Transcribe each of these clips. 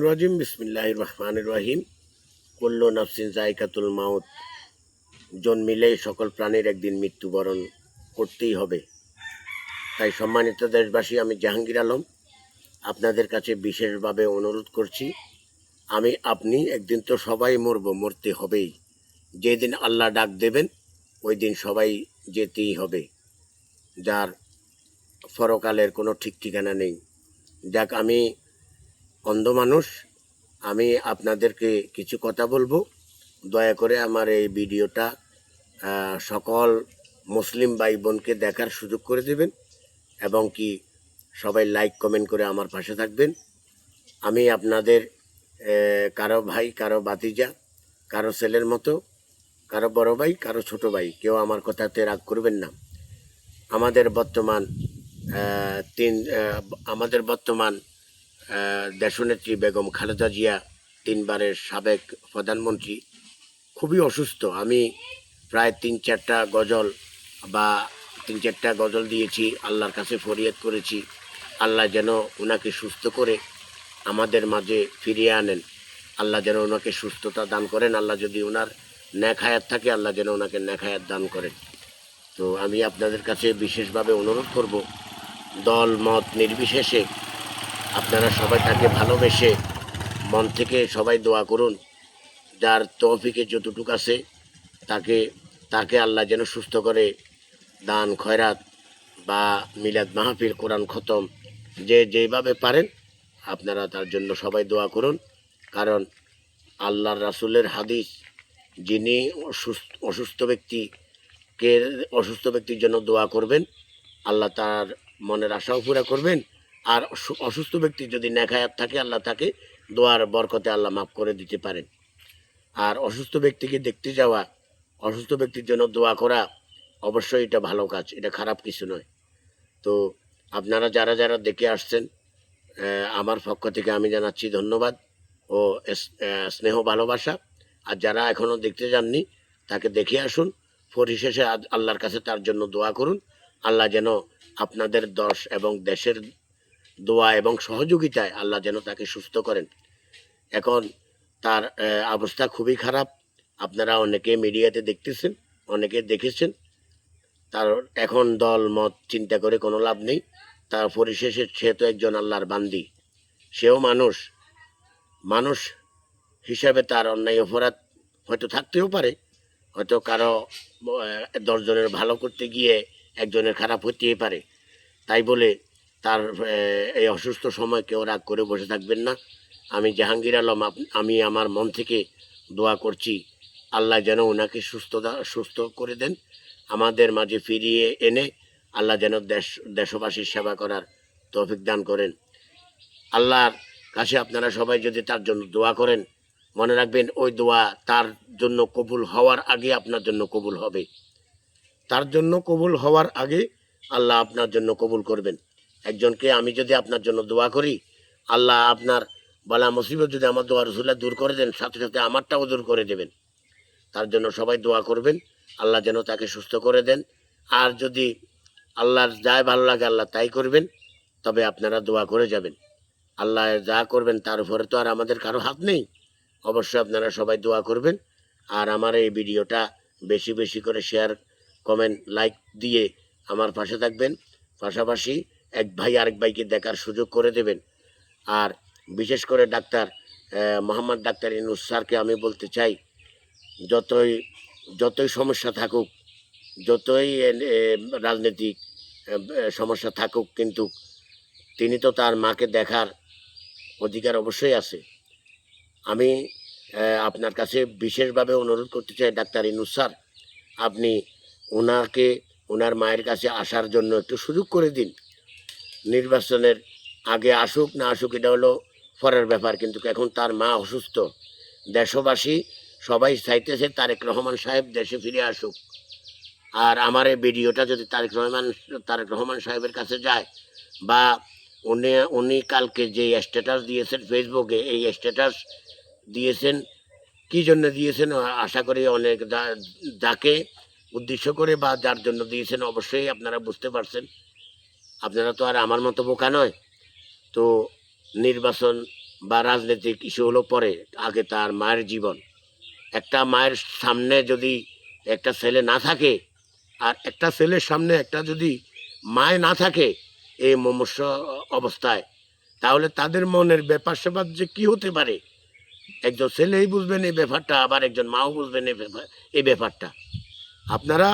রাজিম বিসমিল্লাহির রহমানির রহিম। কুল্লু নাফসিন যায়কাতুল মাউত। জন্মিলে সকল প্রাণীর একদিন মৃত্যুবরণ করতেই হবে। তাই সম্মানিত দেশবাসী, আমি জাহাঙ্গীর আলম আপনাদের কাছে বিশেষভাবে অনুরোধ করছি, আপনি একদিন তো সবাই মরতে হবেই। যেদিন আল্লাহ ডাক দেবেন ওই দিন সবাই যেতেই হবে, যার পরকালের কোনো ঠিক ঠিকানা নেই। যাক, আমি অন্ধ মানুষ, আমি আপনাদেরকে কিছু কথা বলবো। দয়া করে আমার এই ভিডিওটা সকল মুসলিম ভাই বোনকে দেখার সুযোগ করে দেবেন এবং কি সবাই লাইক কমেন্ট করে আমার পাশে থাকবেন। আমি আপনাদের কারো ভাই, কারো ভাতিজা, কারো ছেলের মতো, কারো বড় ভাই, কারো ছোট ভাই, কেউ আমার কথাতে রাগ করবেন না। আমাদের বর্তমান দেশনেত্রী বেগম খালেদা জিয়া, 3বারের সাবেক প্রধানমন্ত্রী, খুবই অসুস্থ। আমি প্রায় 3-4টা গজল দিয়েছি, আল্লাহর কাছে ফরিয়াদ করেছি আল্লাহ যেন ওনাকে সুস্থ করে আমাদের মাঝে ফিরিয়ে আনেন। আল্লাহ যেন ওনাকে সুস্থতা দান করেন। আল্লাহ যদি ওনার নেক হায়াত থাকে, আল্লাহ যেন ওনাকে নেক হায়াত দান করেন। তো আমি আপনাদের কাছে বিশেষভাবে অনুরোধ করব, দল মত নির্বিশেষে আপনারা সবাই তাকে ভালোবেসে মন থেকে সবাই দোয়া করুন। যার তৌফিকে যতটুকু আছে তাকে আল্লাহ যেন সুস্থ করে দান খয়রাত বা মিলাদ মাহফিল, কোরআন খতম, যেভাবে পারেন আপনারা তার জন্য সবাই দোয়া করুন। কারণ আল্লাহর রাসূলের হাদিস, যিনি অসুস্থ ব্যক্তির জন্য দোয়া করবেন, আল্লাহ তার মনের আশাও পুরা করবেন। আর অসুস্থ ব্যক্তি যদি নেক হায়াত থাকে, আল্লাহ তাকে দোয়ার বরকতে আল্লাহ মাফ করে দিতে পারেন। আর অসুস্থ ব্যক্তিকে দেখতে যাওয়া, অসুস্থ ব্যক্তির জন্য দোয়া করা, অবশ্যই এটা ভালো কাজ, এটা খারাপ কিছু নয়। তো আপনারা যারা যারা দেখে আসছেন, আমার পক্ষ থেকে আমি জানাচ্ছি ধন্যবাদ ও স্নেহ ভালোবাসা। আর যারা এখনও দেখতে যাননি, তাকে দেখে আসুন। পরিশেষে আল্লাহর কাছে তার জন্য দোয়া করুন। আল্লাহ যেন আপনাদের দশ এবং দেশের দোয়া এবং সহযোগিতায় আল্লাহ যেন তাকে সুস্থ করেন। এখন তার অবস্থা খুবই খারাপ। আপনারা অনেকে মিডিয়াতে দেখতেছেন, অনেকে দেখেছেন। তার এখন দল মত চিন্তা করে কোনো লাভ নেই। তার পরিশেষে সে তো একজন আল্লাহর বান্দি, সেও মানুষ হিসাবে তার অন্যায় অপরাধ হয়তো থাকতেও পারে। হয়তো কারো 10 জনের ভালো করতে গিয়ে একজনের খারাপ হতেই পারে। তাই বলে তার এই অসুস্থ সময় কেউ রাগ করে বসে থাকবেন না। আমি জাহাঙ্গীর আলম, আমি আমার মন থেকে দোয়া করছি আল্লাহ যেন ওনাকে সুস্থ করে দেন, আমাদের মাঝে ফিরিয়ে এনে আল্লাহ যেন দেশবাসীর সেবা করার তৌফিক দান করেন। আল্লাহর কাছে আপনারা সবাই যদি তার জন্য দোয়া করেন, মনে রাখবেন ওই দোয়া তার জন্য কবুল হওয়ার আগে আপনার জন্য কবুল হবে। তার জন্য কবুল হওয়ার আগে আল্লাহ আপনার জন্য কবুল করবেন। একজনকে আমি যদি আপনার জন্য দোয়া করি, আল্লাহ আপনার বালা মুসিবত যদি আমার দোয়া রসুল্লাহ দূর করে দেন, সাথে সাথে আমারটাও দূর করে দেবেন। তার জন্য সবাই দোয়া করবেন, আল্লাহ যেন তাকে সুস্থ করে দেন। আর যদি আল্লাহর যাই ভালো লাগে আল্লাহ তাই করবেন, তবে আপনারা দোয়া করে যাবেন। আল্লাহ যা করবেন তার উপরে তো আর আমাদের কারো হাত নেই। অবশ্যই আপনারা সবাই দোয়া করবেন। আর আমার এই ভিডিওটা বেশি বেশি করে শেয়ার, কমেন্ট, লাইক দিয়ে আমার পাশে থাকবেন। পাশাপাশি এক ভাই আরেক ভাইকে দেখার সুযোগ করে দেবেন। আর বিশেষ করে মোহাম্মদ ডাক্তার ইউনূস স্যারকে আমি বলতে চাই, যতই সমস্যা থাকুক, যতই রাজনৈতিক সমস্যা থাকুক, কিন্তু তিনি তো তার মাকে দেখার অধিকার অবশ্যই আছে। আমি আপনার কাছে বিশেষভাবে অনুরোধ করতে চাই, ডাক্তার ইউনূস স্যার, আপনি ওনার মায়ের কাছে আসার জন্য একটু সুযোগ করে দিন। নির্বাচনের আগে আসুক না আসুক এটা হলো পরের ব্যাপার, কিন্তু এখন তার মা অসুস্থ। দেশবাসী সবাই চাইতেছে তারেক রহমান সাহেব দেশে ফিরে আসুক। আর আমার এই ভিডিওটা যদি তারেক রহমান সাহেবের কাছে যায়, বা উনি কালকে যে স্ট্যাটাস দিয়েছেন ফেসবুকে, এই স্ট্যাটাস দিয়েছেন কী জন্য দিয়েছেন, আশা করি অনেক যাকে উদ্দেশ্য করে বা যার জন্য দিয়েছেন অবশ্যই আপনারা বুঝতে পারছেন। আপনারা তো আর আমার মতো বোকা নয়। তো নির্বাচন বা রাজনৈতিক ইস্যু হলো পরে, আগে তার মায়ের জীবন। একটা মায়ের সামনে যদি একটা ছেলে না থাকে, আর একটা ছেলের সামনে একটা যদি মায় না থাকে এই মুমূর্ষ অবস্থায়, তাহলে তাদের মনের ব্যাপার স্যাপার যে কী হতে পারে, একজন ছেলেই বুঝবেন এই ব্যাপারটা, আবার একজন মাও বুঝবেন এই ব্যাপারটা। আপনারা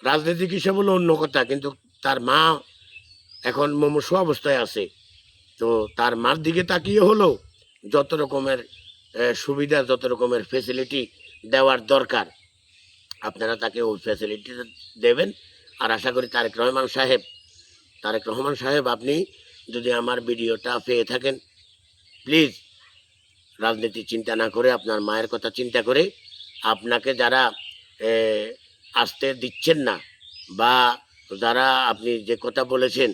রাজনৈতিক হিসাবে হলো অন্য কথা, কিন্তু তার মা এখন মুমূর্ষু অবস্থায় আছে, তো তার মার দিকে তাকিয়ে হলো যত রকমের সুবিধা, যত রকমের ফেসিলিটি দেওয়ার দরকার, আপনারা তাকে ওই ফ্যাসিলিটি দেবেন। আর আশা করি তারেক রহমান সাহেব, আপনি যদি আমার ভিডিওটা পেয়ে থাকেন, প্লিজ রাজনীতি চিন্তা না করে, আপনার মায়ের কথা চিন্তা করে, আপনাকে যারা আসতে দিচ্ছেন না, বা যারা আপনি যে কথা বলেছেন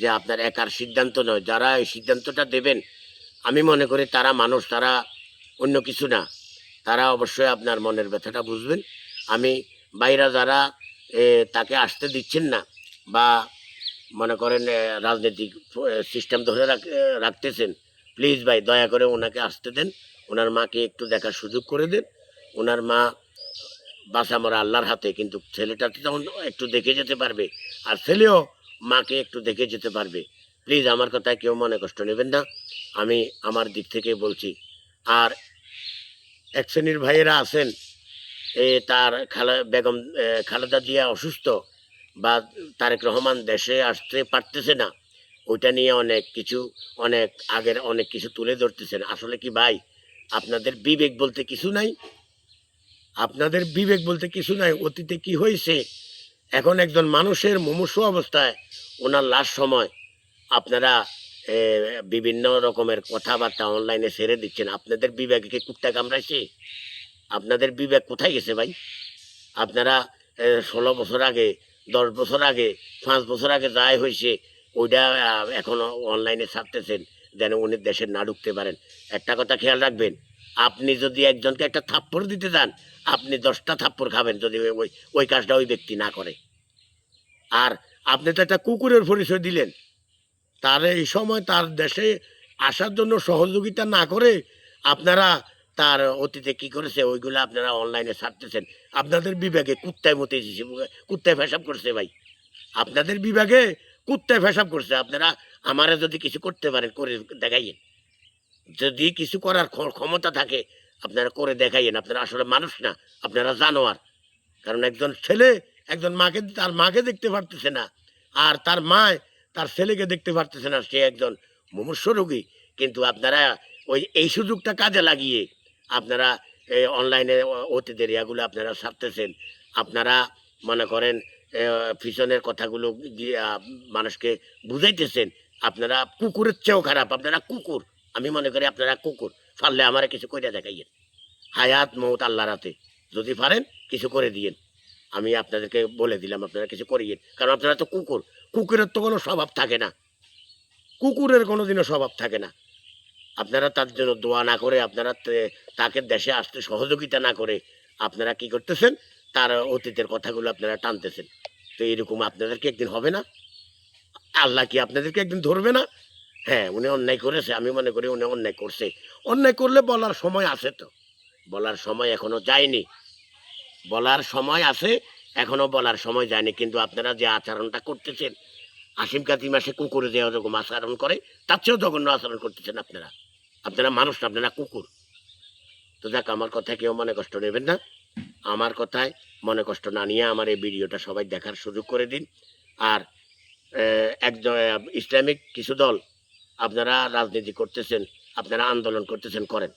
যে আপনার একার সিদ্ধান্ত নয়, যারা এই সিদ্ধান্তটা দেবেন, আমি মনে করি তারা মানুষ, তারা অন্য কিছু না, তারা অবশ্যই আপনার মনের ব্যথাটা বুঝবেন। আমি বাইরা যারা তাকে আসতে দিচ্ছেন না, বা মনে করেন রাজনৈতিক সিস্টেম ধরে রাখতেছেন, প্লিজ ভাই দয়া করে ওনাকে আসতে দেন, ওনার মাকে একটু দেখার সুযোগ করে দেন। ওনার মা বাঁচা মরা আল্লাহর হাতে, কিন্তু ছেলেটা তখন একটু দেখে যেতে পারবে, আর ছেলেও মাকে একটু দেখে যেতে পারবে। প্লিজ আমার কথায় কেউ মনে কষ্ট নেবেন না, আমি আমার দিক থেকে বলছি। আর এক শ্রেণীর ভাইয়েরা আছেন, তার বেগম খালেদা জিয়া অসুস্থ, বা তারেক রহমান দেশে আসতে পারতেছে না, ওইটা নিয়ে অনেক কিছু তুলে ধরতেছেন। আসলে কি ভাই, আপনাদের বিবেক বলতে কিছু নাই? আপনাদের বিবেক বলতে কিছু নাই? অতীতে কি হয়েছে, এখন একজন মানুষের মুমূর্ষু অবস্থায় ওনার লাশ সময় আপনারা বিভিন্ন রকমের কথাবার্তা অনলাইনে ছেড়ে দিচ্ছেন। আপনাদের বিবেকে কি কুত্তা কামড়াইছে? আপনাদের বিবেক কোথায় গেছে ভাই? আপনারা 16 বছর আগে, 10 বছর আগে, 5 বছর আগে যাই হয়েছে ওইটা এখনো অনলাইনে ছাড়তেছেন যেন উনি দেশে না ঢুকতে পারেন। একটা কথা খেয়াল রাখবেন, আপনি যদি একজনকে একটা থাপ্পড় দিতে যান, আপনি 10টা থাপ্পড় খাবেন যদি ওই ওই কাজটা ওই ব্যক্তি না করে। আর আপনি তো একটা কুকুরের পরিচয় দিলেন, তার এই সময় তার দেশে আসার জন্য সহযোগিতা না করে আপনারা তার অতীতে কি করেছে ওইগুলো আপনারা অনলাইনে ছাড়তেছেন। আপনাদের বিভাগে কুত্তায় মতে কুত্তায় পেশাব করছে ভাই, আপনাদের বিভাগে কুত্তায় পেশাব করছে। আপনারা আমারে যদি কিছু করতে পারেন করে দেখাইয়েন, যদি কিছু করার ক্ষমতা থাকে আপনারা করে দেখাইয়েন। আপনারা আসলে মানুষ না, আপনারা জানোয়ার। কারণ একজন ছেলে একজন মাকে, তার মাকে দেখতে পারতেছে না, আর তার মায় তার ছেলেকে দেখতে পারতেছে না, সে একজন মুমূর্ষ রোগী। কিন্তু আপনারা এই সুযোগটা কাজে লাগিয়ে আপনারা অনলাইনে অতীতের ইয়াগুলো আপনারা ছাড়তেছেন। আপনারা মনে করেন পিছনের কথাগুলো মানুষকে বুঝাইতেছেন। আপনারা কুকুরের চেয়েও খারাপ, আপনারা কুকুর। আমি মনে করি আপনারা কুকুর। পারলে আমারে কিছু করে দেখাইয়েন, হায়াত মৌত আল্লাহর হাতে, যদি পারেন কিছু করে দিয়েন। আমি আপনাদেরকে বলে দিলাম, আপনারা কিছু করিয়েন, কারণ আপনারা তো কুকুর। কুকুরের তো কোনো স্বভাব থাকে না, কুকুরের কোনো দিনও স্বভাব থাকে না। আপনারা তার জন্য দোয়া না করে, আপনারা তাকে দেশে আসতে সহযোগিতা না করে আপনারা কি করতেছেন, তার অতীতের কথাগুলো আপনারা টানতেছেন। তো এরকম আপনাদেরকে একদিন হবে না? আল্লাহ কি আপনাদেরকে একদিন ধরবে না? হ্যাঁ, উনি অন্যায় করেছে, আমি মনে করি উনি অন্যায় করছে। অন্যায় করলে বলার সময় আছে, তো বলার সময় এখনো যায়নি, বলার সময় আছে, এখনো বলার সময় যায়নি। কিন্তু আপনারা যে আচরণটা করতেছেন, আশিম কাতি মাসে কুকুরে যে রকম আচরণ করে তার চেয়েও জঘন্য আচরণ করতেছেন আপনারা। আপনারা মানুষ না, আপনারা কুকুর। তো যাক, আমার কথায় কেউ মনে কষ্ট নেবেন না। আমার কথায় মনে কষ্ট না নিয়ে আমার এই ভিডিওটা সবাই দেখার সুযোগ করে দিন। আর একজন ইসলামিক কিছু দল আপনারা রাজনীতি করতেছেন, আপনারা আন্দোলন করতেছেন, করেন।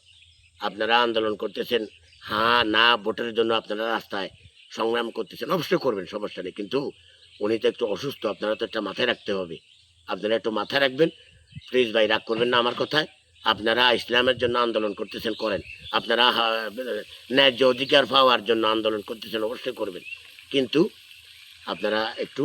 আপনারা আন্দোলন করতেছেন, হ্যাঁ না ভোটের জন্য আপনারা রাস্তায় সংগ্রাম করতেছেন, অবশ্যই করবেন, সমস্যা নেই। কিন্তু উনি তো একটু অসুস্থ, আপনারা তো একটা মাথায় রাখতে হবে। আপনারা একটু মাথায় রাখবেন, প্লিজ ভাই, রাগ করবেন না আমার কথায়। আপনারা ইসলামের জন্য আন্দোলন করতেছেন, করেন। আপনারা ন্যায্য অধিকার পাওয়ার জন্য আন্দোলন করতেছেন, অবশ্যই করবেন। কিন্তু আপনারা একটু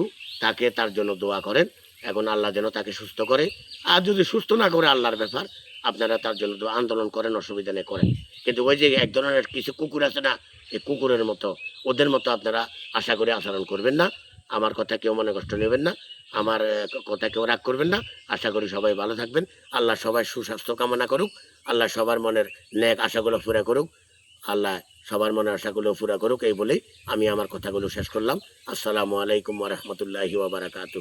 তার জন্য দোয়া করেন, এখন আল্লাহ যেন তাকে সুস্থ করে। আর যদি সুস্থ না করে আল্লাহর ব্যাপার, আপনারা তার জন্য আন্দোলন করেন, অসুবিধা নেই, করেন। কিন্তু ওই যে এক ধরনের কিছু কুকুর আছে না, এই কুকুরের মতো, ওদের মতো আপনারা আশা করে আচরণ করবেন না। আমার কথা কেউ মনে কষ্ট নেবেন না। আমার কথা কেউ রাগ করবেন না। আশা করি সবাই ভালো থাকবেন। আল্লাহ সবাই সুস্বাস্থ্য কামনা করুক। আল্লাহ সবার মনের নেক আশাগুলো পুরা করুক। আল্লাহ সবার মনের আশাগুলো পুরা করুক। এই বলেই আমি আমার কথাগুলো শেষ করলাম। আসসালামু আলাইকুম ওয়া রাহমাতুল্লাহি ওয়া বারাকাতুহু।